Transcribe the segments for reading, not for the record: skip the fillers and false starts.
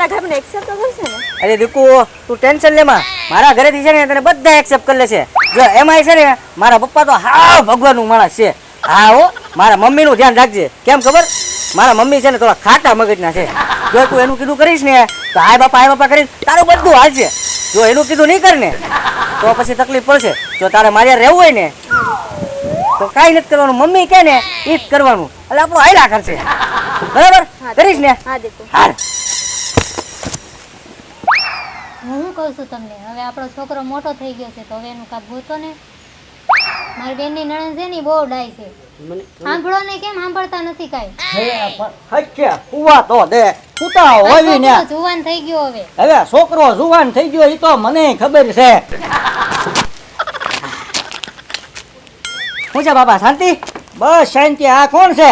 મારા ઘરમાં એક્સેપ્ટ કરશે ને? અરે દીકુ તું ટેન્શન લે માં, મારા ઘરેથી છે ને તને બધા એક્સેપ્ટ કરી લેશે. જો એમાંય છે ને મારા પપ્પા તો હાવ ભગવાનનું માણસ છે. હા હો, મારા મમ્મીનું ધ્યાન રાખજે. કેમ ખબર? મારા મમ્મી છે ને થોડા ખાટા મગજના છે. જો તું એનું કીધું કરીશ ને તો હાય બાપા કરીને તારું બધું હાલશે. જો એનું કીધું નહીં કર ને તો પછી તકલીફ પડશે. જો તારે મારે રહેવું હોય ને તો કાંઈ નથી કરવાનું, મમ્મી કહે ને એ જ કરવાનું, એટલે આપણું હાયલા કરશે. બરાબર કરીશ ને? હા દીકુ. હાલ. હું કહું છું તમને, હવે આપણો છોકરો મોટો થઈ ગયો છે તો હવે એનું કાંઈ ગોતો ને. મારી બેનની નણંદ છે ને બહુ ડાય છે. સાંભળો ને કેમ સાંભળતા નથી કાંઈ. કુવા તો દે કુતા હોય ને. જુવાન થઈ ગયો હવે. હવે છોકરો જુવાન થઈ ગયો એ તો મને ખબર છે. શું છે બાપા, શાંતિ? બસ શાંતિ. આ કોણ છે?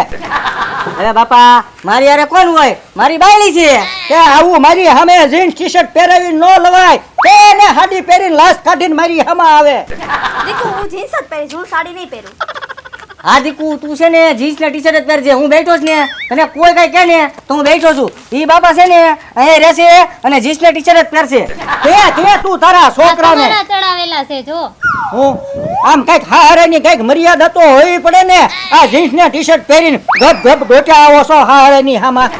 અરે બાપા મારી યારે કોણ હોય? મારી બાયડી છે. કે આવું મારી સામે જીન્સ ટી શર્ટ પહેરાવી ન લવાય. તેને હાડી પહેરીને લાશ કાઢીને મારી સામે આવે. દીકુ હું જીન્સ જ પહેરીશ, હું સાડી નહીં પહેરું. હા દીકુ તું છે ને જીન્સ ને ટી શર્ટ જ પહેરજે. હું બેઠો છું ને, તને કોઈ કઈ કહે ને તો હું બેઠો છું. ઈ બાપા છે ને અહીંયા રહેશે અને જીન્સ ને ટી શર્ટ જ પહેરશે. તે તું તારા છોકરાને તમારા ચડાવેલા છે જો. હું આમ કઈક હારેની કઈક મર્યાદા તો હોવી પડે ને. આ જીન્સ ને ટી શર્ટ પહેરીને ગપ ગપ ગોટા આવો છો હારેની હામાં.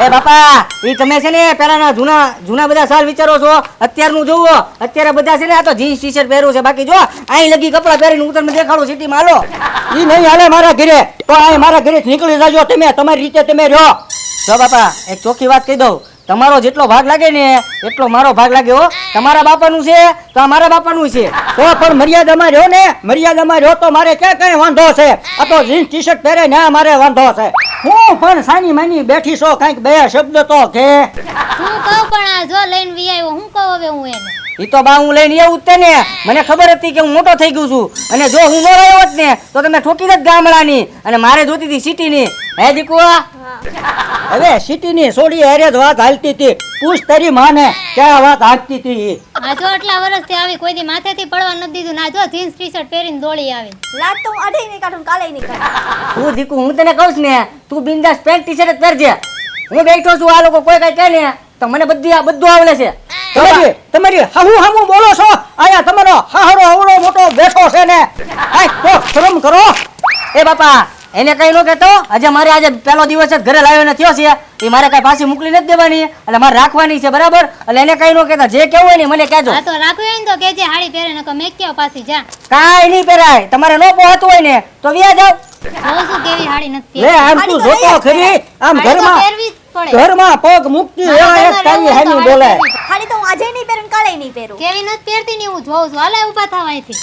એ બાપા ઈ તમે છે ને પેલાના જૂના બધા સાલ વિચારો છો, અત્યારનું જોવો. અત્યારે બધા છે ને આ તો જીન્સ ટી શર્ટ પહેરવું છે. બાકી જો અહીં લગી કપડા પહેરીને હું તમને દેખાડું સિટીમાં. હાલો ઈ નહીં હાલે મારા ઘરે તો આ મારા ઘરે નીકળી જાજો. તમે તમારી રીતે તમે રહ્યો. જો બાપા એક ચોખ્ખી વાત કહી દઉં, તમારો જેટલો ભાગ લાગે ને એટલો મારો ભાગ લાગે હો. તમારા બાપાનું છે તો આ મારા બાપાનું છે. તો પણ મર્યાદામાં રહ્યો ને, મર્યાદામાં રહ્યો તો મારે ક્યાં કઈ વાંધો છે? આ તો જીન્સ ટી શર્ટ પહેરે ને મારે વાંધો છે. હું પણ સાની માની બેઠી છો, કઈક બે શબ્દ તો કે. હું કહું પણ આ જો લઈને વી આવ્યો, હું કહું હવે હું એને. ઈ તો બા હું લઈને આવું જ તે ને. મને ખબર હતી કે હું મોટો થઈ ગયો છું અને જો હું ન રહ્યો હોત ને તો તમે ઠોકી જ ગામડાની અને મારે જોતી હતી સિટીની. હે દીકુ હવે સિટીની સોડી હારે જ વાત હાલતી હતી. પૂછ તારી માને ક્યાં વાત હાલતી હતી. આ જો આટલા વર્ષથી આવી કોઈ દી માથેથી પડવા નથી દીધું. ના જો જીન્સ ટી શર્ટ પહેરીને દોડી આવી. લાજ તો હું અઢી નહીં કાઢું, કાલે નહીં કાઢું. તું દીકુ હું તને કહું છું ને તું બિંદાસ પેન્ટ ટી શર્ટ જ પહેરજે. હું બેઠો છું, આ લોકો કોઈ કઈ કહે ને તો મને બધું આવડે છે. તમારી હામું બોલો છો? આયા તમારો હાહરો આવડો મોટો બેઠો છે ને. આય તો શરમ કરો. એ બાપા એને કઈ ન કહેતો. આજે પહેલો દિવસ જ ઘરે લાવ્યો ને થયો છે. એ મારે કઈ પાછી મોકલી નથી દેવાની એટલે મારે રાખવાની છે. બરાબર? એટલે એને કઈ ન કહેતા. જે કેવું હોય ને મને કહેજો. આ તો રાખવી હોય ને તો કેજે હાડી પહેરે નકર મેં કેવો પાછી જા. કાઈ નહીં પહેરાય. તમારે નો પોહાતું હોય ને તો વ્યા જાવ. જોઉં છું કેવી હાડી નથી લે આમ તું જોતો ખરી. આમ ઘરમાં પહેરવી જ પડે. ઘરમાં પગ મૂકતી એવા એક તારી હામી બોલે. ખાલી તો હું આજે નહીં પહેરું, કાલે નહીં પહેરું. કેવી નથી પહેરતી ને હું જોઉં છું. હાલે ઊભા થાવ અહીંથી.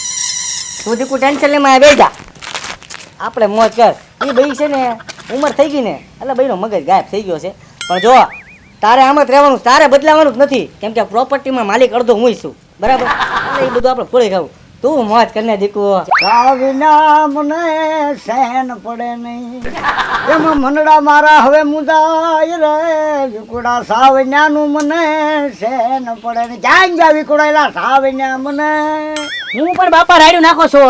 તું દીકુ ટેન્શન લે માં બેસી જા. આપણે મોજ કર. એ ભાઈ છે ને ઉંમર થઈ ગઈ ને એટલે ભાઈનો મગજ ગાયબ થઈ ગયો છે. પણ જો તારે આમ જ રહેવાનું, તારે બદલાવાનું જ નથી. કેમ કે પ્રોપર્ટીમાં માલિક અડધો હું છું. બરાબર? એટલે એ બધું આપણે ફોડી ખાવું. તું મોજ કરીને દીકુ. વિના મને સહેન પડે નહીં એમાં મનડા મારા હવે મુદાય રે. વિકુડા સાવન્યાનું મને સહેન પડે નહીં. ક્યાં ગયા વિકુડાયેલા સાવન્યા મને? હું પણ બાપા રાડ્યું નાખો છો.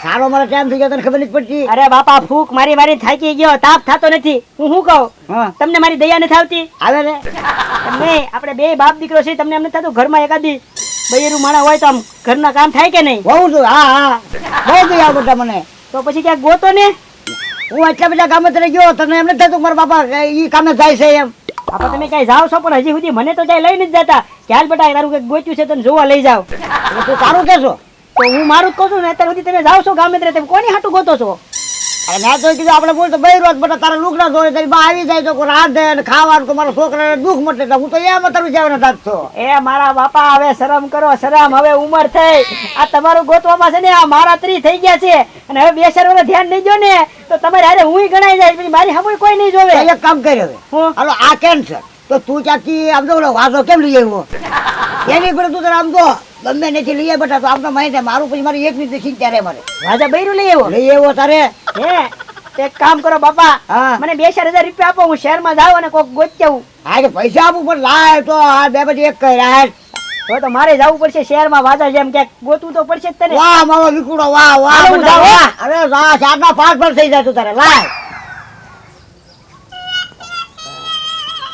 સારો મારો ટાઈમ થઈ ગયો તને ખબર નથી પડતી. અરે બાપા ફૂક મારી થાકી ગયો, તાપ થતો નથી. હું શું કહું? હા તમને મારી દયા નથી આવતી? આવે રે તમને આપણે બે બાપ દીકરો છે, તમને એમ નથી થતું ઘરમાં એકાદી બૈરું માણા હોય તો આમ ઘરના કામ થાય કે નહીં? બહુ છું. હા બહુ ગયા બધા મને. તો પછી ક્યાંક ગોતો ને. હું એટલા બધા કામે તને ગયો તને એમ નથી થતું મારા બાપા ઈ કામે જાય છે એમ? બાપા તમે ક્યાંય જાઓ છો પણ હજી સુધી મને તો ક્યાંય લઈ નથી જતા. ક્યાં બેટા તારું કંઈક ગોચ્યું છે તને જોવા લઈ જાવ. તું તારું કહેશો તો હું મારું જ કહું છું ને. અત્યાર સુધી તમે જાઓ છો ગામે તમે કોની હાટું ગોતો છો? અરે મેં તો કીધું આપણે બોલ તો બે રોજ બધા તારા લુગડા ધોળે તારી બા આવી જાય તો કોઈ રાત દે અને ખાવાનું તો મારા છોકરાને દુઃખ મટે તો હું તો એમ તારું જવાના થાતો. એ મારા બાપા હવે શરમ કરો, શરમ. હવે ઉંમર થઈ. આ તમારું ગોતવામાં છે ને આ મારા 30 થઈ ગયા છે અને હવે બે શરમ ધ્યાન નહીં જો ને તો તમારે હારે હું ગણાઈ જાય. પછી મારી સામે કોઈ નહીં જોવે. એક કામ કર્યો હવે હાલો આ કેન્સર તો તું ત્યાંથી આમ તો ઓલો વાસો કેમ લઈ આવ્યો? એની પર તું આમ તો ગમે નથી લઈ આવે બેટા તો આમ તો માહિતી મારું પછી મારી એક મિનિટ ચિંતા રહે મારે. રાજા બૈરું લઈ આવ્યો તારે. હે એક કામ કરો બાપા, મને 2,000 રૂપિયા આપો. હું શહેરમાં જાઉં અને કોક ગોતી આવું. હા કે પૈસા આપું પણ લાય તો આ બે પછી એક કહે તો મારે જવું પડશે શહેરમાં વાજા જેમ ક્યાંક ગોતવું તો પડશે જ તને. વાહ મારો વિકુડો વાહ વાહ વાહ. અરે વાહ 4-5 પર થઈ જાય તું તારે લાય.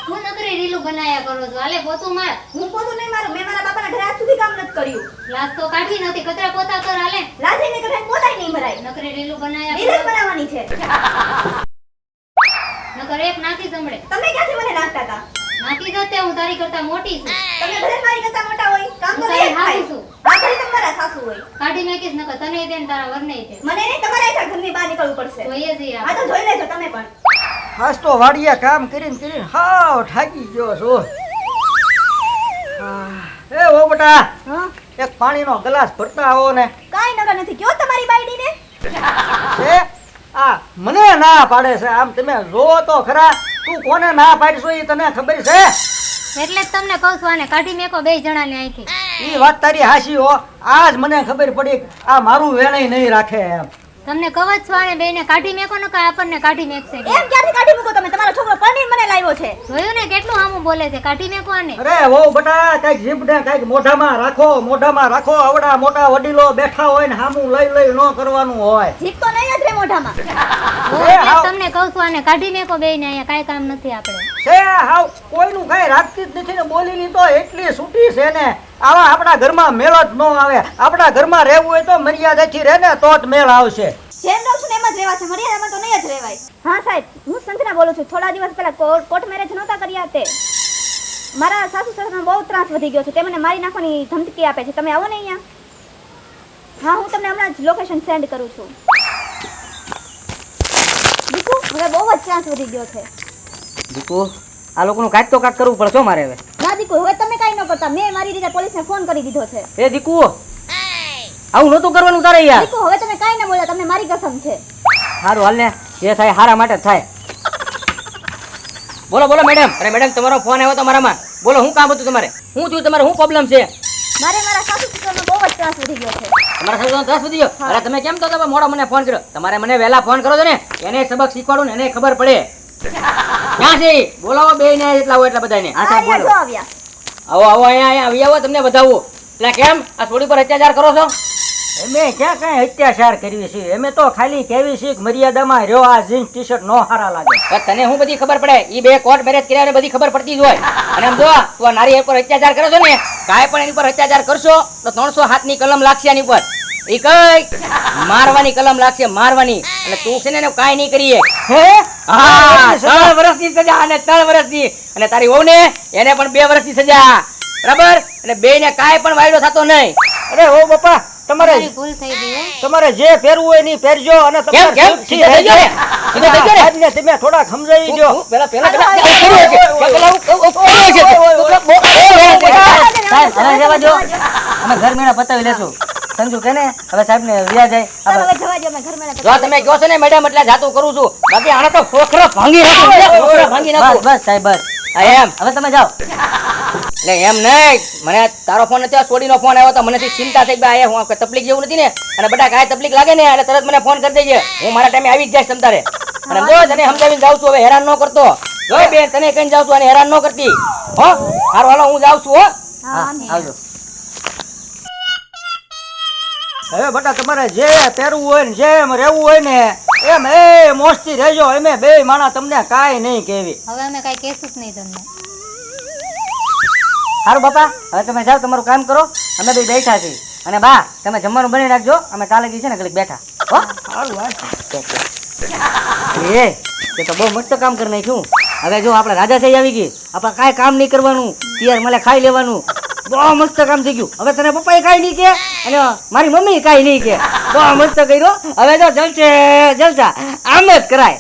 હું નકરી રીલું બનાયા કરો છો. હાલે પોતું માર. હું પોતું નહીં મારું, મેં મારા બાપાના ઘરે આજ સુધી કામ નથી કર્યું. લાજ તો કાઢી નથી, કચરા પોતા કર. હાલે લાજે ને કરે પોતાય નહીં મરાય. નકરે રીલું બનાયા રીલ જ કરો. બનાવવાની છે. નકર એક નાખી સંભળે. તમે ક્યાંથી મને નાખતા હતા? નાખી જતે હું તારી કરતા મોટી છું. તમે ભલે મારી કરતા મોટા હોય, કામ તો હું નહીં જ તારી થાય. સાસુ છું. હા, ભલે તમારા સાસુ હોય. કાઢી નાખીશ નકર તને દે ને તારા વરને દે. મને નહીં, તમારા હેઠળ ઘરની બહાર નીકળવું પડશે. જોઈએ છીએ હા, આપણે. તો જોઈ લેજો તમે પણ. આજ તો વાડિયા કામ કરીને હાવ થાકી ગયો છું. એ ઓ બેટા, હા, એક પાણીનો ગ્લાસ ભરતા આવો ને. કાંઈ નગર નથી. કયો તમારી બાયડીને? છે આ મને ના પાડે છે. આમ તમે જોવો તો ખરા, તું કોને ના પાડશો એ તને ખબર છે? એટલે જ તમને કહું છું આને કાઢી મેકો બે જણાને અહીંથી. ઈ વાત તારી હાચી હો. આજ મને ખબર પડી કે આ મારું વેણાઈ નહીં રાખે એમ. તમને કહું જ છું આને બેને કાઢી મેકો ને કાંઈ આપણને કાઢી મેકશે. એમ ક્યાંથી કાઢી મૂકો તમે? તમારો છોકરો પરણીને મને લાવ્યો છે. જોયું ને કેટલું હામું બોલે છે. કાઢી મેકો આને. અરે વહુ બેટા, કઈક જીભને કઈક મોઢામાં રાખો, મોઢામાં રાખો. આવડા મોટા વડીલો બેઠા હોય ને હામું લઈ લઈ ન કરવાનું હોય. જીભ તો નહીં જ રે મોઢામાં. હું એ એટલે જ હાવ. તમને કહું છું આને કાઢી મેકો બેયને. અહીંયા કાંઈ કામ નથી આપણે. છે હાવ કોઈનું કઈ રાખતી જ નથી ને. બોલીની તો એટલી છૂટી છે ને, આવા આપણા ઘરમાં મેળ જ ન આવે. આપણા ઘરમાં રહેવું હોય તો મર્યાદાથી રહે ને તો જ મેળ આવશે. જેમ રહું છું ને એમ જ રહેવાશે. મર્યાદામાં તો નહીં જ રહેવાય. હા સાહેબ, હું સંજના બોલું છું. થોડા દિવસ પહેલા કોર્ટ મેરેજ નહોતા કર્યા તે. મારા સાસુ સસરાનો બહુ ત્રાસ વધી ગયો છે. તે મને મારી નાખવાની ધમકી આપે છે. તમે આવો ને અહીંયા. હા, હું તમને હમણાં જ લોકેશન સેન્ડ કરું છું. દીકુ, હવે બહુ જ ત્રાસ વધી ગયો છે. દીકુ, આ લોકોનું કાંઈક તો કાંઈક કરવું પડશે હો મારે હવે. ના દીકુ, હવે તમે કાંઈ ન કરતા. મેં મારી રીતે પોલીસને ફોન કરી દીધો છે. એ દીકુ, આવું નહોતું કરવાનું તારે યાર. દીકુ, હવે તમે કાંઈ ન બોલ્યા. તમને મારી કસમ છે. સારું હાલ ને, જે થાય હારા માટે જ થાય. બોલો બોલો મેડમ. અરે મેડમ, તમારો ફોન આવ્યો તો મારામાં. બોલો, શું કામ હતું તમારે? શું થયું તમારે? શું પ્રોબ્લેમ છે? મારે મારા સાસુ સસરાનો બહુ જ ત્રાસ વધી ગયો છે. તમારા સાસુનો ત્રાસ વધી ગયો? અરે તમે કેમ તો તમે મોડો મને ફોન કર્યો? તમારે મને વહેલા ફોન કરો છો ને, એને સબક શીખવાડું ને એને ખબર પડે. ક્યાં છે ઈ? બોલાવો બેયને, એટલા હોય એટલા બધાને. હા સાહેબ અહીંયા બોલો. જો આવ્યા. આવો આવો, અહીંયા આવી આવો, તમને બતાવું. એટલે કેમ આ છોડી પર અત્યાચાર કરો છો? અમે ક્યાં કઈ અત્યાચાર કરવી છે? અમે તો ખાલી કેવી છે કે મર્યાદામાં રહ્યો. આ જીન્સ ટી શર્ટ નો હારા લાગે. પણ તને શું બધી ખબર પડે? ઈ બે કોર્ટ મેરેજ કર્યા ને બધી ખબર પડતી જ હોય. અને આમ જો તું આ નારી પર અત્યાચાર કરો છો ને, કાંઈ પણ એની પર અત્યાચાર કરશો તો 300 હાથની કલમ લાગશે આની પર. ઈ કઈ મારવાની કલમ લાગશે, મારવાની. અને તું છે ને એને કાંઈ નહીં કરીએ. હે હા, 3 વર્ષની સજા અને 3 વર્ષની. અને તારી વહુ ને એને પણ 2 વર્ષની સજા. બરાબર? અને બેયને કાંઈ પણ વાયદો થતો નહીં. અરે ઓ બાપા, તમારે મારી ભૂલ થઈ ગઈ હો. તમારે જે પહેરવું હોય ની પહેરજો. અને કેમ કેમ સીધો થઈ ગયો ને? સીધો થઈ ગયો ને? આજને તમે થોડા સમજાવી દો. પેલા સાહેબ, હવે જવા દો. અમે ઘર મેળા પતાવી લેશું. સંજુ કે ને હવે સાહેબ ને વ્યા જાય. સર, હવે જવા દો. અમે ઘર મેળા જો તમે કહો છો ને મેડમ, એટલે જાતું કરું છું. બાકી આને તો ખોખરો ભાંગી નાખું. ખોખરો ભાંગી નાખું. બસ સાહેબ બસ. હા એમ. હવે તમે જાઓ. એટલે એમ નહીં, મને તારો ફોન નથી, આ સોડીનો ફોન આવ્યો તો મને ચિંતા થઈ ગઈ. હું તકલીફ જેવું નથી ને, અને બધા કાંઈ તકલીફ લાગે ને એટલે તરત મને ફોન કરી દેજે. હું મારા ટાઈમે આવી જ જઈશ તમ તારે. અને જો તને સમજાવીને જાઉં છું, હવે હેરાન ન કરતો. જો બેન, તને કહીને જાઉં છું અને હેરાન ન કરતી. હો સારું, હાલો હું જાઉં છું. હો હા, નહીં. આવજો. હવે બેટા, તમારે જે પહેરવું હોય ને જેમ રહેવું હોય ને એમ એ મોજથી રહેજો. અમે બે માણા તમને કાંઈ નહીં કહેવી. હવે અમે કાંઈ કહેશું જ નહીં તમને. સારું બાપા, હવે તમે જાઓ, તમારું કામ કરો. અમે બે બેઠા છીએ. અને બા, તમે જમવાનું બનાવી રાખજો. અમે કાલે દી છે ને ઘડીક બેઠા. હો સારું વાત. એ તે તો બહુ મસ્ત કામ કરી નાખ્યું. હવે જો આપણે રાજાશાહી આવી ગઈ. આપણે કાંઈ કામ નહીં કરવાનું, તિયાર મળે ખાઈ લેવાનું. બહુ મસ્ત કામ થઈ ગયું. હવે તને પપ્પાએ કાંઈ નહીં કે અને મારી મમ્મી કાંઈ નહીં કે. બહુ મસ્ત કર્યો. હવે જો જલસે જલસા આમ જ કરાય.